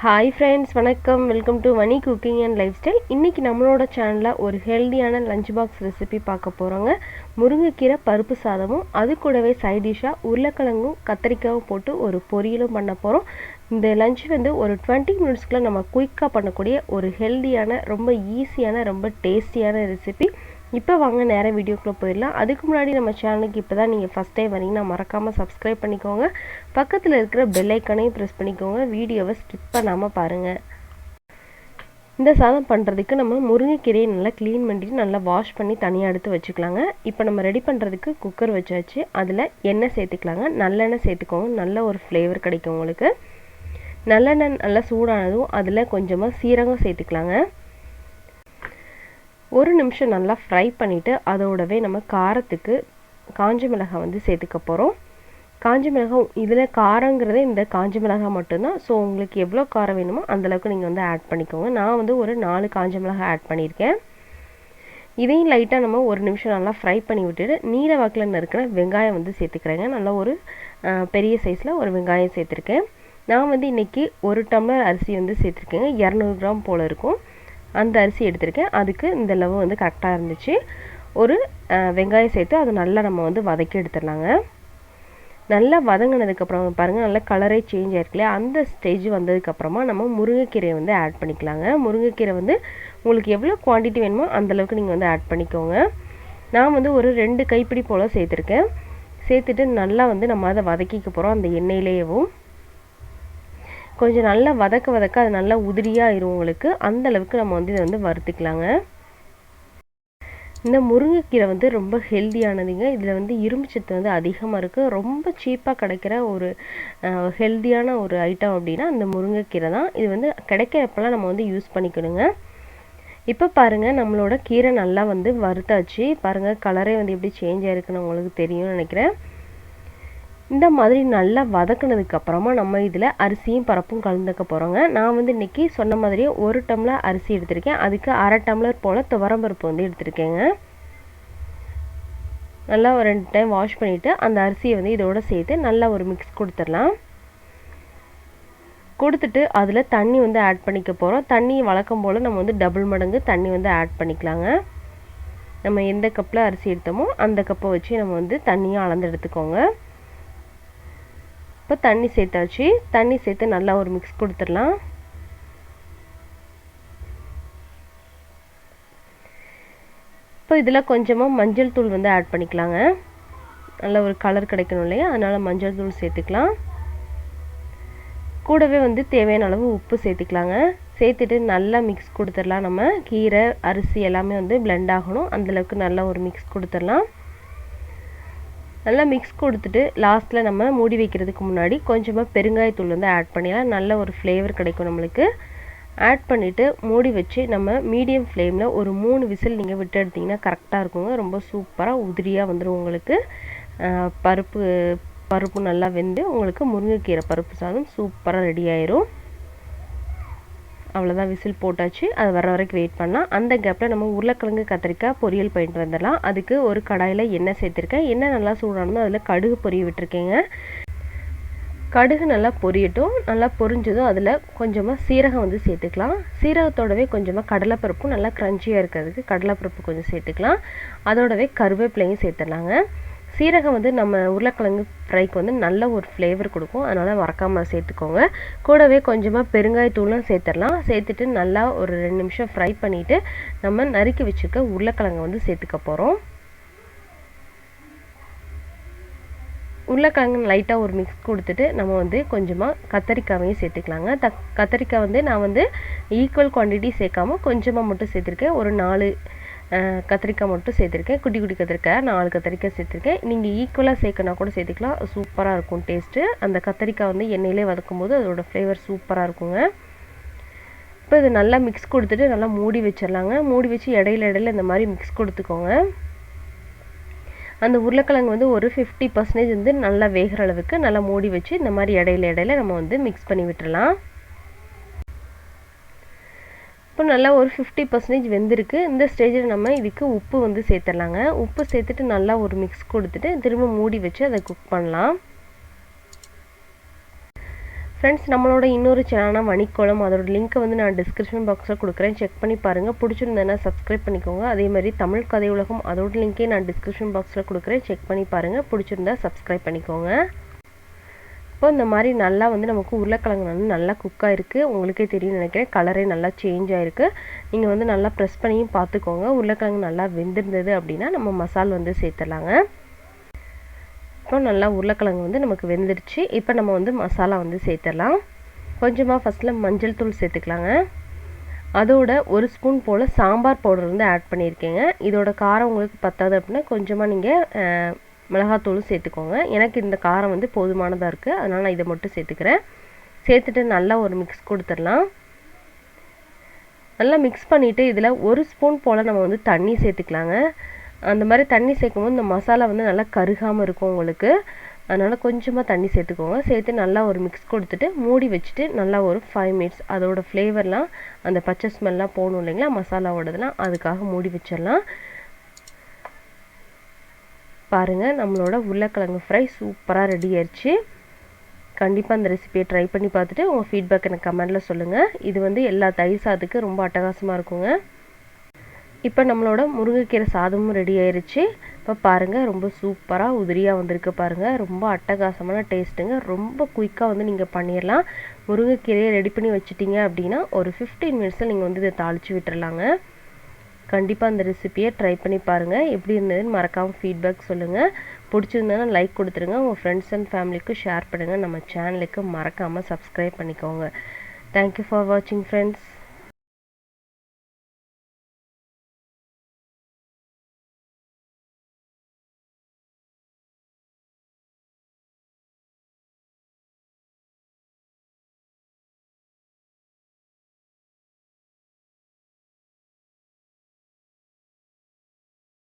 Hi friends, வணக்கம். Welcome to Mani cooking and lifestyle. இன்னைக்கு நம்மளோட சேனலில் ஒரு ஹெல்தியான லஞ்ச் பாக்ஸ் ரெசிபி பார்க்க போகிறோங்க. முருங்கைக்கீரை பருப்பு சாதமும் அது கூடவே சைட் டிஷ்ஷாக உருளைக்கிழங்கும் கத்திரிக்காயும் போட்டு ஒரு பொரியலும் பண்ண போகிறோம். இந்த லஞ்ச் வந்து ஒரு 20 மினிட்ஸ்க்குள்ளே நம்ம குயிக்காக பண்ணக்கூடிய ஒரு ஹெல்தியான ரொம்ப ஈஸியான ரொம்ப டேஸ்டியான ரெசிபி. இப்போ வாங்க நேராக வீடியோக்குள்ளே போயிடலாம். அதுக்கு முன்னாடி நம்ம சேனலுக்கு இப்போ தான் நீங்கள் ஃபஸ்ட் டைம் வரீங்கன்னா மறக்காமல் சப்ஸ்கிரைப் பண்ணிக்கோங்க. பக்கத்தில் இருக்கிற பெல் ஐக்கானையும் ப்ரெஸ் பண்ணிக்கோங்க. வீடியோவை ஸ்கிப் பண்ணாமல் பாருங்கள். இந்த சாதம் பண்ணுறதுக்கு நம்ம முருங்கைக்கீரையை நல்லா க்ளீன் பண்ணிட்டு நல்லா வாஷ் பண்ணி தனியாக எடுத்து வச்சுக்கலாங்க. இப்போ நம்ம ரெடி பண்ணுறதுக்கு குக்கர் வச்சாச்சு. அதில் எண்ணெய் சேர்த்துக்கலாங்க. நல்லெண்ணெய் சேர்த்துக்கோங்க. நல்ல ஒரு ஃப்ளேவர் கிடைக்கும் உங்களுக்கு. நல்லெண்ணெய் நல்லா சூடானதும் அதில் கொஞ்சமாக சீரகம் சேர்த்துக்கலாங்க. ஒரு நிமிஷம் நல்லா ஃப்ரை பண்ணிவிட்டு அதோடவே நம்ம காரத்துக்கு காஞ்ச மிளகாய் வந்து சேர்த்துக்க போகிறோம். காஞ்ச மிளகாய் இதில் காரங்கிறதே இந்த காஞ்ச மிளகாய் மட்டும்தான். ஸோ உங்களுக்கு எவ்வளோ காரம் வேணுமோ அந்தளவுக்கு நீங்கள் வந்து ஆட் பண்ணிக்கோங்க. நான் வந்து ஒரு 4 காஞ்ச மிளகாய் ஆட் பண்ணியிருக்கேன். இதையும் லைட்டாக நம்ம ஒரு நிமிஷம் நல்லா ஃப்ரை பண்ணி விட்டுட்டு நீல வாக்கில் நறுக்கிற வெங்காயம் வந்து சேர்த்துக்கிறேங்க. நல்லா ஒரு பெரிய சைஸில் ஒரு வெங்காயம் சேர்த்துருக்கேன். நான் வந்து இன்றைக்கி 1 டம்ளர் அரிசி வந்து சேர்த்துருக்கேங்க. 200 கிராம் போல் இருக்கும். அந்த அரிசி எடுத்திருக்கேன். அதுக்கு இந்த அளவு வந்து கரெக்டாக இருந்துச்சு. ஒரு வெங்காயம் சேர்த்து அதை நல்லா நம்ம வந்து வதக்கி எடுத்துடலாங்க. நல்லா வதங்கினதுக்கப்புறம் பாருங்கள் நல்லா கலரே சேஞ்ச் ஆகிருக்குல்லையா, அந்த ஸ்டேஜ் வந்ததுக்கப்புறமா நம்ம முருங்கைக்கீரையை வந்து ஆட் பண்ணிக்கலாங்க. முருங்கைக்கீரை வந்து உங்களுக்கு எவ்வளோ குவான்டிட்டி வேணுமோ அந்தளவுக்கு நீங்கள் வந்து ஆட் பண்ணிக்கோங்க. நான் வந்து ஒரு 2 கைப்பிடி போல் சேர்த்துருக்கேன். சேர்த்துட்டு நல்லா வந்து நம்ம அதை வதக்கிக்க போகிறோம். அந்த எண்ணெயிலேயும் கொஞ்சம் நல்லா வதக்க அது நல்லா உதிரியாக ஆயிரும் உங்களுக்கு. அந்த அளவுக்கு நம்ம வந்து இதை வந்து வறுத்துக்கலாங்க. இந்த முருங்கைக்கீரை வந்து ரொம்ப ஹெல்தியானதுங்க. இதில் வந்து இரும்பு சத்து வந்து அதிகமாக இருக்குது. ரொம்ப சீப்பாக கிடைக்கிற ஒரு ஹெல்தியான ஒரு ஐட்டம் அப்படின்னா இந்த முருங்கைக்கீரை தான். இது வந்து கிடைக்கிறப்பெல்லாம் நம்ம வந்து யூஸ் பண்ணிக்கணுங்க. இப்போ பாருங்கள் நம்மளோட கீரை நல்லா வந்து வறுத்தாச்சு. பாருங்கள் கலரே வந்து எப்படி சேஞ்ச் ஆகிருக்குன்னு உங்களுக்கு தெரியும்னு நினைக்கிறேன். இந்த மாதிரி நல்லா வதக்குனதுக்கு அப்புறமா நம்ம இதில் அரிசியும் பருப்பும் கலந்துக்க போகிறோங்க. நான் வந்து இன்றைக்கி சொன்ன மாதிரியே 1 டம்ளர் அரிசி எடுத்திருக்கேன். அதுக்கு 1/2 டம்ளர் போல் துவரம்பருப்பு வந்து எடுத்திருக்கேங்க. நல்லா ஒரு 2 டைம் வாஷ் பண்ணிவிட்டு அந்த அரிசியை வந்து இதோடு சேர்த்து நல்லா ஒரு மிக்ஸ் கொடுத்துடலாம். கொடுத்துட்டு அதில் தண்ணி வந்து ஆட் பண்ணிக்க போகிறோம். தண்ணி வழக்கம் போல் நம்ம வந்து டபுள் மடங்கு தண்ணி வந்து ஆட் பண்ணிக்கலாங்க. நம்ம எந்த கப்பில் அரிசி எடுத்தோமோ அந்த கப்பை வச்சு நம்ம வந்து தண்ணியை அளந்து எடுத்துக்கோங்க. இப்போ தண்ணி சேர்த்தாச்சு. தண்ணி சேர்த்து நல்லா ஒரு மிக்ஸ் கொடுத்துடலாம். இப்போ இதில் கொஞ்சமாக மஞ்சள் தூள் வந்து ஆட் பண்ணிக்கலாங்க. நல்ல ஒரு கலர் கிடைக்கணும் இல்லையா, அதனால் மஞ்சள் தூள் சேர்த்துக்கலாம். கூடவே வந்து தேவையான அளவு உப்பு சேர்த்துக்கலாங்க. சேர்த்துட்டு நல்லா மிக்ஸ் கொடுத்துடலாம். நம்ம கீரை அரிசி எல்லாமே வந்து பிளெண்ட் ஆகணும். அந்தளவுக்கு நல்லா ஒரு மிக்ஸ் கொடுத்துடலாம். நல்லா மிக்ஸ் கொடுத்துட்டு லாஸ்ட்டில் நம்ம மூடி வைக்கிறதுக்கு முன்னாடி கொஞ்சமாக பெருங்காயத்தூள் வந்து ஆட் பண்ணிடலாம். நல்ல ஒரு ஃப்ளேவர் கிடைக்கும் நம்மளுக்கு. ஆட் பண்ணிவிட்டு மூடி வச்சு நம்ம மீடியம் ஃப்ளேமில் ஒரு 3 விசில் நீங்கள் விட்டு எடுத்திங்கன்னா கரெக்டாக இருக்குங்க. ரொம்ப சூப்பராக உதிரியாக வந்துடும் உங்களுக்கு. பருப்பு நல்லா வெந்து உங்களுக்கு முருங்கைக்கீரை பருப்பு சாதம் சூப்பராக ரெடி ஆயிரும். அவ்வளோதான், விசில் போட்டாச்சு. அது வர வரைக்கும் வெயிட் பண்ணலாம். அந்த கேப்பில் நம்ம உருளைக்கிழங்கு கத்திரிக்காய் பொரியல் பண்ணிட்டு வந்துடலாம். அதுக்கு ஒரு கடாயில் எண்ணெய் சேர்த்துருக்கேன். எண்ணெய் நல்லா சூடானதும் அதில் கடுகு பொரிய விட்டுருக்கேங்க. கடுகு நல்லா பொரியட்டும். நல்லா பொரிஞ்சதும் அதில் கொஞ்சமாக சீரகம் வந்து சேர்த்துக்கலாம். சீரகத்தோடவே கொஞ்சமாக கடலைப்பருப்பும் நல்லா க்ரன்ச்சியாக இருக்கிறதுக்கு கடலைப்பருப்பு கொஞ்சம் சேர்த்துக்கலாம். அதோடவே கருவேப்பிலையும் சேர்த்துடலாங்க. சீரகம் வந்து நம்ம உருளைக்கிழங்கு ஃப்ரைக்கு வந்து நல்ல ஒரு ஃப்ளேவர் கொடுக்கும். அதனால் மறக்காமல் சேர்த்துக்கோங்க. கூடவே கொஞ்சமாக பெருங்காயத்தூளும் சேர்த்துடலாம். சேர்த்துட்டு நல்லா ஒரு 2 நிமிஷம் ஃப்ரை பண்ணிவிட்டு நம்ம நறுக்கி வச்சுருக்க உருளைக்கிழங்கு வந்து சேர்த்துக்க போகிறோம். உருளைக்கிழங்கு லைட்டாக ஒரு மிக்ஸ் கொடுத்துட்டு நம்ம வந்து கொஞ்சமாக கத்திரிக்காயையும் சேர்த்துக்கலாங்க. கத்திரிக்காய் வந்து நான் வந்து ஈக்குவல் குவான்டிட்டி சேர்க்காமல் கொஞ்சமாக மட்டும் சேர்த்துருக்கேன். ஒரு 4 கத்திரிக்காய் மட்டும் சேர்த்துருக்கேன். குட்டி குட்டி கத்திரிக்காய் 4 கத்திரிக்காய் சேர்த்துருக்கேன். நீங்கள் ஈக்குவலாக சேர்க்கனா கூட சேர்த்துக்கலாம். சூப்பராக இருக்கும் டேஸ்ட்டு. அந்த கத்திரிக்காய் வந்து எண்ணெயிலே வதக்கும் போது அதோடய ஃப்ளேவர் சூப்பராக இருக்குங்க. இப்போ இது நல்லா மிக்ஸ் கொடுத்துட்டு நல்லா மூடி வச்சிடலாங்க. மூடி வச்சு இடையில இந்த மாதிரி மிக்ஸ் கொடுத்துக்கோங்க. அந்த உருளைக்கிழங்கு வந்து ஒரு 50% வந்து நல்லா வேகிற அளவுக்கு நல்லா மூடி வச்சு இந்த மாதிரி இடையில நம்ம வந்து மிக்ஸ் பண்ணி விட்டுடலாம். இப்போ நல்லா ஒரு 50% வெந்திருக்கு. இந்த ஸ்டேஜில் நம்ம இதுக்கு உப்பு வந்து சேர்த்துடலாங்க. உப்பு சேர்த்துட்டு நல்லா ஒரு மிக்ஸ் கொடுத்துட்டு திரும்ப மூடி வச்சு அதை குக் பண்ணலாம். ஃப்ரெண்ட்ஸ், நம்மளோட இன்னொரு சேனலான வனிக்கோலம், அதோட லிங்க்கை வந்து நான் டிஸ்கிரிப்ஷன் பாக்ஸில் கொடுக்குறேன். செக் பண்ணி பாருங்கள். பிடிச்சிருந்தேன்னா சப்ஸ்கிரைப் பண்ணிக்கோங்க. அதே மாதிரி தமிழ் கதை உலகம், அதோட லிங்க்கே நான் டிஸ்கிரிப்ஷன் பாக்ஸில் கொடுக்குறேன். செக் பண்ணி பாருங்கள். பிடிச்சிருந்தா சப்ஸ்கிரைப் பண்ணிக்கோங்க. இப்போ இந்த மாதிரி நல்லா வந்து நமக்கு உருளைக்கிழங்கு வந்து நல்லா குக் ஆகிருக்கு. உங்களுக்கே தெரியும் நினைக்கிறேன். கலரே நல்லா சேஞ்ச் ஆகிருக்கு. நீங்கள் வந்து நல்லா ப்ரெஸ் பண்ணியும் பார்த்துக்கோங்க. உருளைக்கிழங்கு நல்லா வெந்திருந்தது அப்படின்னா நம்ம மசால் வந்து சேர்த்துடலாங்க. இப்போ நல்லா உருளைக்கிழங்கு வந்து நமக்கு வெந்துருச்சு. இப்போ நம்ம வந்து மசாலா வந்து சேர்த்துடலாம். கொஞ்சமாக ஃபஸ்ட்டில் மஞ்சள் தூள் சேர்த்துக்கலாங்க. அதோட 1 ஸ்பூன் போல் சாம்பார் பவுடர் வந்து ஆட் பண்ணியிருக்கேங்க. இதோட காரம் உங்களுக்கு பத்தாது அப்படின்னா கொஞ்சமாக நீங்கள் மிளகாத்தூளும் சேர்த்துக்கோங்க. எனக்கு இந்த காரம் வந்து போதுமானதாக இருக்குது, அதனால் நான் இதை மட்டும் சேர்த்துக்கிறேன். சேர்த்துட்டு நல்லா ஒரு மிக்ஸ் கொடுத்துடலாம். நல்லா மிக்ஸ் பண்ணிவிட்டு இதில் 1 ஸ்பூன் போல் நம்ம வந்து தண்ணி சேர்த்துக்கலாங்க. அந்த மாதிரி தண்ணி சேர்க்கும்போது இந்த மசாலா வந்து நல்லா கருகாமல் இருக்கும் உங்களுக்கு. அதனால் கொஞ்சமாக தண்ணி சேர்த்துக்கோங்க. சேர்த்து நல்லா ஒரு மிக்ஸ் கொடுத்துட்டு மூடி வச்சுட்டு நல்லா ஒரு 5 மினிட்ஸ் அதோட ஃப்ளேவர்லாம் அந்த பச்சை ஸ்மெல்லாம் போகணும் இல்லைங்களா மசாலாவோடதெல்லாம், அதுக்காக மூடி வச்சிடலாம். பாருங்கள், நம்மளோட உருளைக்கிழங்கு ஃப்ரை சூப்பராக ரெடி ஆயிடுச்சு. கண்டிப்பாக அந்த ரெசிபியை ட்ரை பண்ணி பார்த்துட்டு உங்கள் ஃபீட்பேக் எனக்கு கமெண்டில் சொல்லுங்கள். இது வந்து எல்லா தயிர் சாதத்துக்கு ரொம்ப அட்டகாசமாக இருக்குங்க. இப்போ நம்மளோட முருங்கைக்கீரை சாதமும் ரெடி ஆயிடுச்சு. இப்போ பாருங்கள், ரொம்ப சூப்பராக உதிரியாக வந்திருக்கு பாருங்கள். ரொம்ப அட்டகாசமான டேஸ்ட்டுங்க. ரொம்ப குயிக்காக வந்து நீங்கள் பண்ணிடலாம். முருங்கைக்கீரையை ரெடி பண்ணி வச்சுட்டிங்க அப்படின்னா ஒரு 15 மினிட்ஸில் நீங்கள் வந்து இதை தாளித்து விட்டுறலாங்க. கண்டிப்பாக அந்த ரெசிபியை ட்ரை பண்ணி பாருங்கள். எப்படி இருந்ததுன்னு மறக்காமல் ஃபீட்பேக் சொல்லுங்கள். பிடிச்சிருந்ததுன்னா லைக் கொடுத்துருங்க. உங்கள் ஃப்ரெண்ட்ஸ் அண்ட் ஃபேமிலிக்கு ஷேர் பண்ணுங்கள். நம்ம சேனலுக்கு மறக்காமல் சப்ஸ்கிரைப் பண்ணிக்கோங்க. தேங்க்யூ ஃபார் வாட்சிங் ஃப்ரெண்ட்ஸ்.